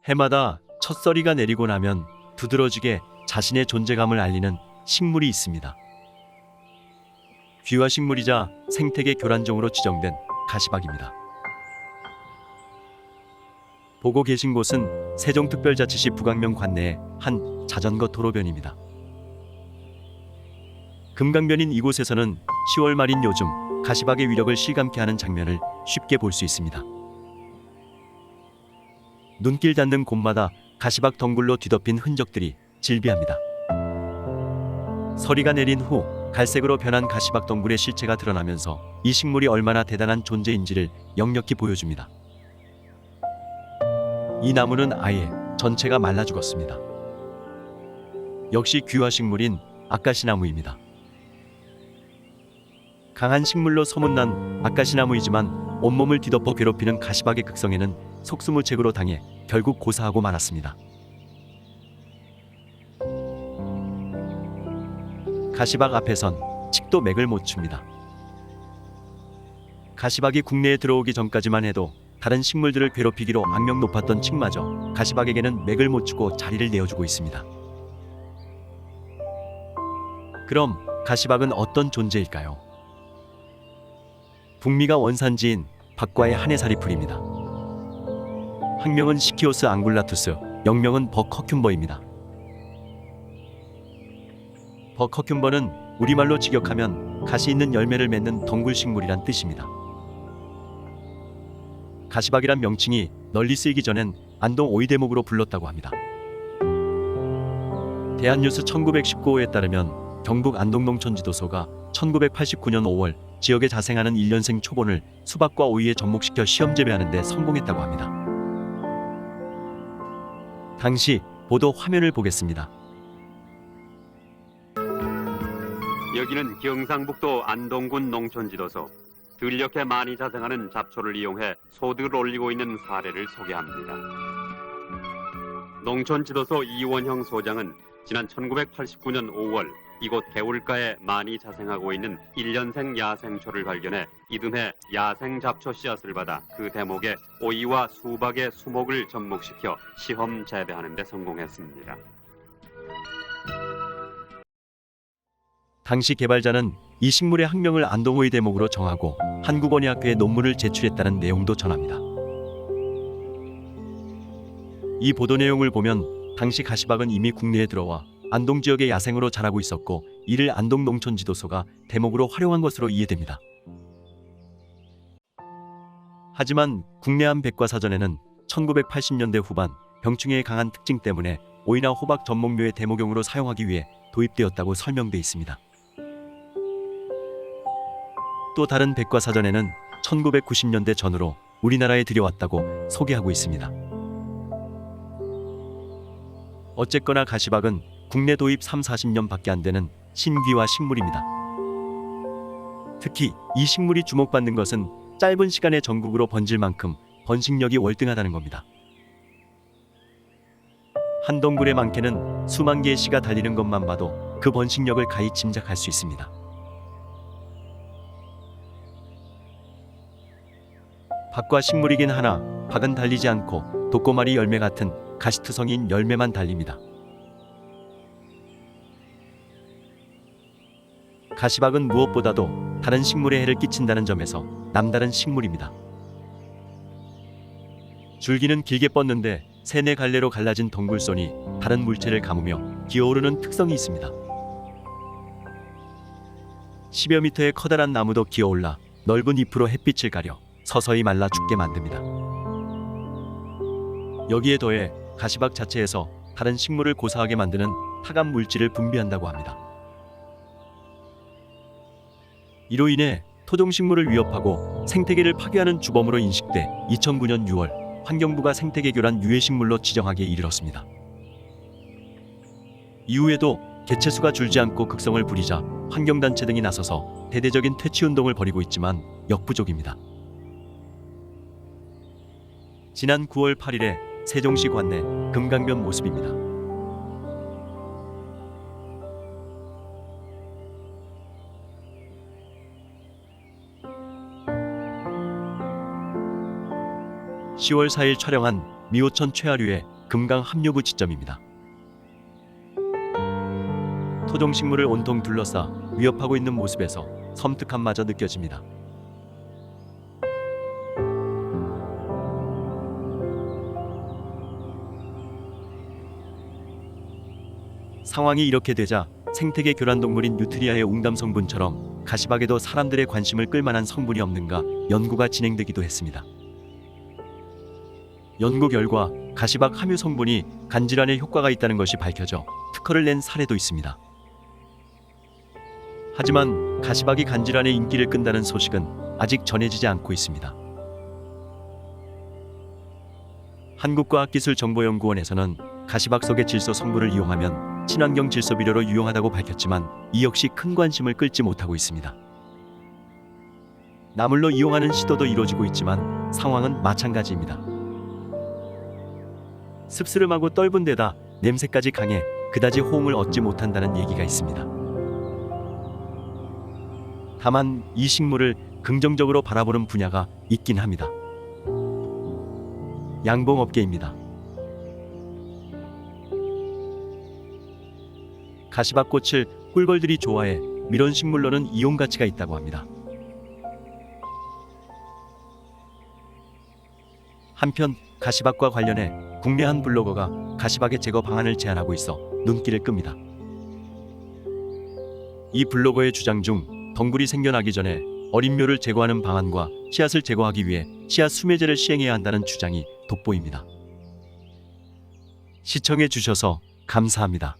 해마다 첫서리가 내리고 나면 두드러지게 자신의 존재감을 알리는 식물이 있습니다. 귀화 식물이자 생태계 교란종으로 지정된 가시박입니다. 보고 계신 곳은 세종특별자치시 북악면 관내의 한 자전거 도로변입니다. 금강변인 이곳에서는 10월 말인 요즘 가시박의 위력을 실감케 하는 장면을 쉽게 볼 수 있습니다. 눈길 닿는 곳마다 가시박 덩굴로 뒤덮인 흔적들이 질비합니다. 서리가 내린 후 갈색으로 변한 가시박 덩굴의 실체가 드러나면서 이 식물이 얼마나 대단한 존재인지를 역력히 보여줍니다. 이 나무는 아예 전체가 말라 죽었습니다. 역시 귀화 식물인 아까시나무입니다. 강한 식물로 소문난 아까시나무이지만 온몸을 뒤덮어 괴롭히는 가시박의 극성에는 속수무책으로 당해 결국 고사하고 말았습니다. 가시박 앞에선 칡도 맥을 못 춥니다. 가시박이 국내에 들어오기 전까지만 해도 다른 식물들을 괴롭히기로 악명 높았던 칡마저 가시박에게는 맥을 못 추고 자리를 내어주고 있습니다. 그럼 가시박은 어떤 존재일까요? 북미가 원산지인 박과의 한해살이 풀입니다. 학명은 시키오스 앙굴라투스, 영명은 버커큐머입니다. 버커큐머는 우리말로 직역하면 가시 있는 열매를 맺는 덩굴식물이란 뜻입니다. 가시박이란 명칭이 널리 쓰이기 전엔 안동 오이대목으로 불렀다고 합니다. 대한뉴스 1919호에 따르면 경북 안동농촌지도소가 1989년 5월 지역에 자생하는 1년생 초본을 수박과 오이에 접목시켜 시험 재배하는 데 성공했다고 합니다. 당시 보도 화면을 보겠습니다. 여기는 경상북도 안동군 농촌지도소. 들녘에 많이 자생하는 잡초를 이용해 소득을 올리고 있는 사례를 소개합니다. 농촌지도소 이원형 소장은 지난 1989년 5월 이곳 개울가에 많이 자생하고 있는 1년생 야생초를 발견해 이듬해 야생 잡초 씨앗을 받아 그 대목에 오이와 수박의 수목을 접목시켜 시험 재배하는 데 성공했습니다. 당시 개발자는 이 식물의 학명을 안동오이 대목으로 정하고 한국원예학회에 논문을 제출했다는 내용도 전합니다. 이 보도 내용을 보면 당시 가시박은 이미 국내에 들어와 안동 지역의 야생으로 자라고 있었고 이를 안동 농촌지도소가 대목으로 활용한 것으로 이해됩니다. 하지만 국내암 백과사전에는 1980년대 후반 병충해의 강한 특징 때문에 오이나 호박 접목묘의 대목용으로 사용하기 위해 도입되었다고 설명돼 있습니다. 또 다른 백과사전에는 1990년대 전후로 우리나라에 들여왔다고 소개하고 있습니다. 어쨌거나 가시박은 국내 도입 30-40년 밖에 안 되는 신귀화 식물입니다. 특히 이 식물이 주목받는 것은 짧은 시간에 전국으로 번질 만큼 번식력이 월등하다는 겁니다. 한 덩굴의 많게는 수만 개의 씨가 달리는 것만 봐도 그 번식력을 가히 짐작할 수 있습니다. 박과 식물이긴 하나 박은 달리지 않고 독고마리 열매 같은 가시투성인 열매만 달립니다. 가시박은 무엇보다도 다른 식물에 해를 끼친다는 점에서 남다른 식물입니다. 줄기는 길게 뻗는데 세네 갈래로 갈라진 덩굴선이 다른 물체를 감으며 기어오르는 특성이 있습니다. 10여 미터의 커다란 나무도 기어올라 넓은 잎으로 햇빛을 가려 서서히 말라 죽게 만듭니다. 여기에 더해 가시박 자체에서 다른 식물을 고사하게 만드는 타감 물질을 분비한다고 합니다. 이로 인해 토종식물을 위협하고 생태계를 파괴하는 주범으로 인식돼 2009년 6월 환경부가 생태계교란 유해식물로 지정하기에 이르렀습니다. 이후에도 개체수가 줄지 않고 극성을 부리자 환경단체 등이 나서서 대대적인 퇴치운동을 벌이고 있지만 역부족입니다. 지난 9월 8일에 세종시 관내 금강변 모습입니다. 10월 4일 촬영한 미호천 최하류의 금강 합류부 지점입니다. 토종식물을 온통 둘러싸 위협하고 있는 모습에서 섬뜩함마저 느껴집니다. 상황이 이렇게 되자 생태계 교란 동물인 뉴트리아의 웅담 성분처럼 가시박에도 사람들의 관심을 끌만한 성분이 없는가 연구가 진행되기도 했습니다. 연구 결과 가시박 함유 성분이 간 질환에 효과가 있다는 것이 밝혀져 특허를 낸 사례도 있습니다. 하지만 가시박이 간 질환의 인기를 끈다는 소식은 아직 전해지지 않고 있습니다. 한국과학기술정보연구원에서는 가시박 속의 질소 성분을 이용하면 친환경 질소 비료로 유용하다고 밝혔지만 이 역시 큰 관심을 끌지 못하고 있습니다. 나물로 이용하는 시도도 이루어지고 있지만 상황은 마찬가지입니다. 습스름하고 떫은 데다 냄새까지 강해 그다지 호응을 얻지 못한다는 얘기가 있습니다. 다만 이 식물을 긍정적으로 바라보는 분야가 있긴 합니다. 양봉업계입니다. 가시박꽃을 꿀벌들이 좋아해 밀원식물로는 이용 가치가 있다고 합니다. 한편 가시박과 관련해 국내 한 블로거가 가시박의 제거 방안을 제안하고 있어 눈길을 끕니다. 이 블로거의 주장 중 덩굴이 생겨나기 전에 어린 묘를 제거하는 방안과 씨앗을 제거하기 위해 씨앗 수매제를 시행해야 한다는 주장이 돋보입니다. 시청해 주셔서 감사합니다.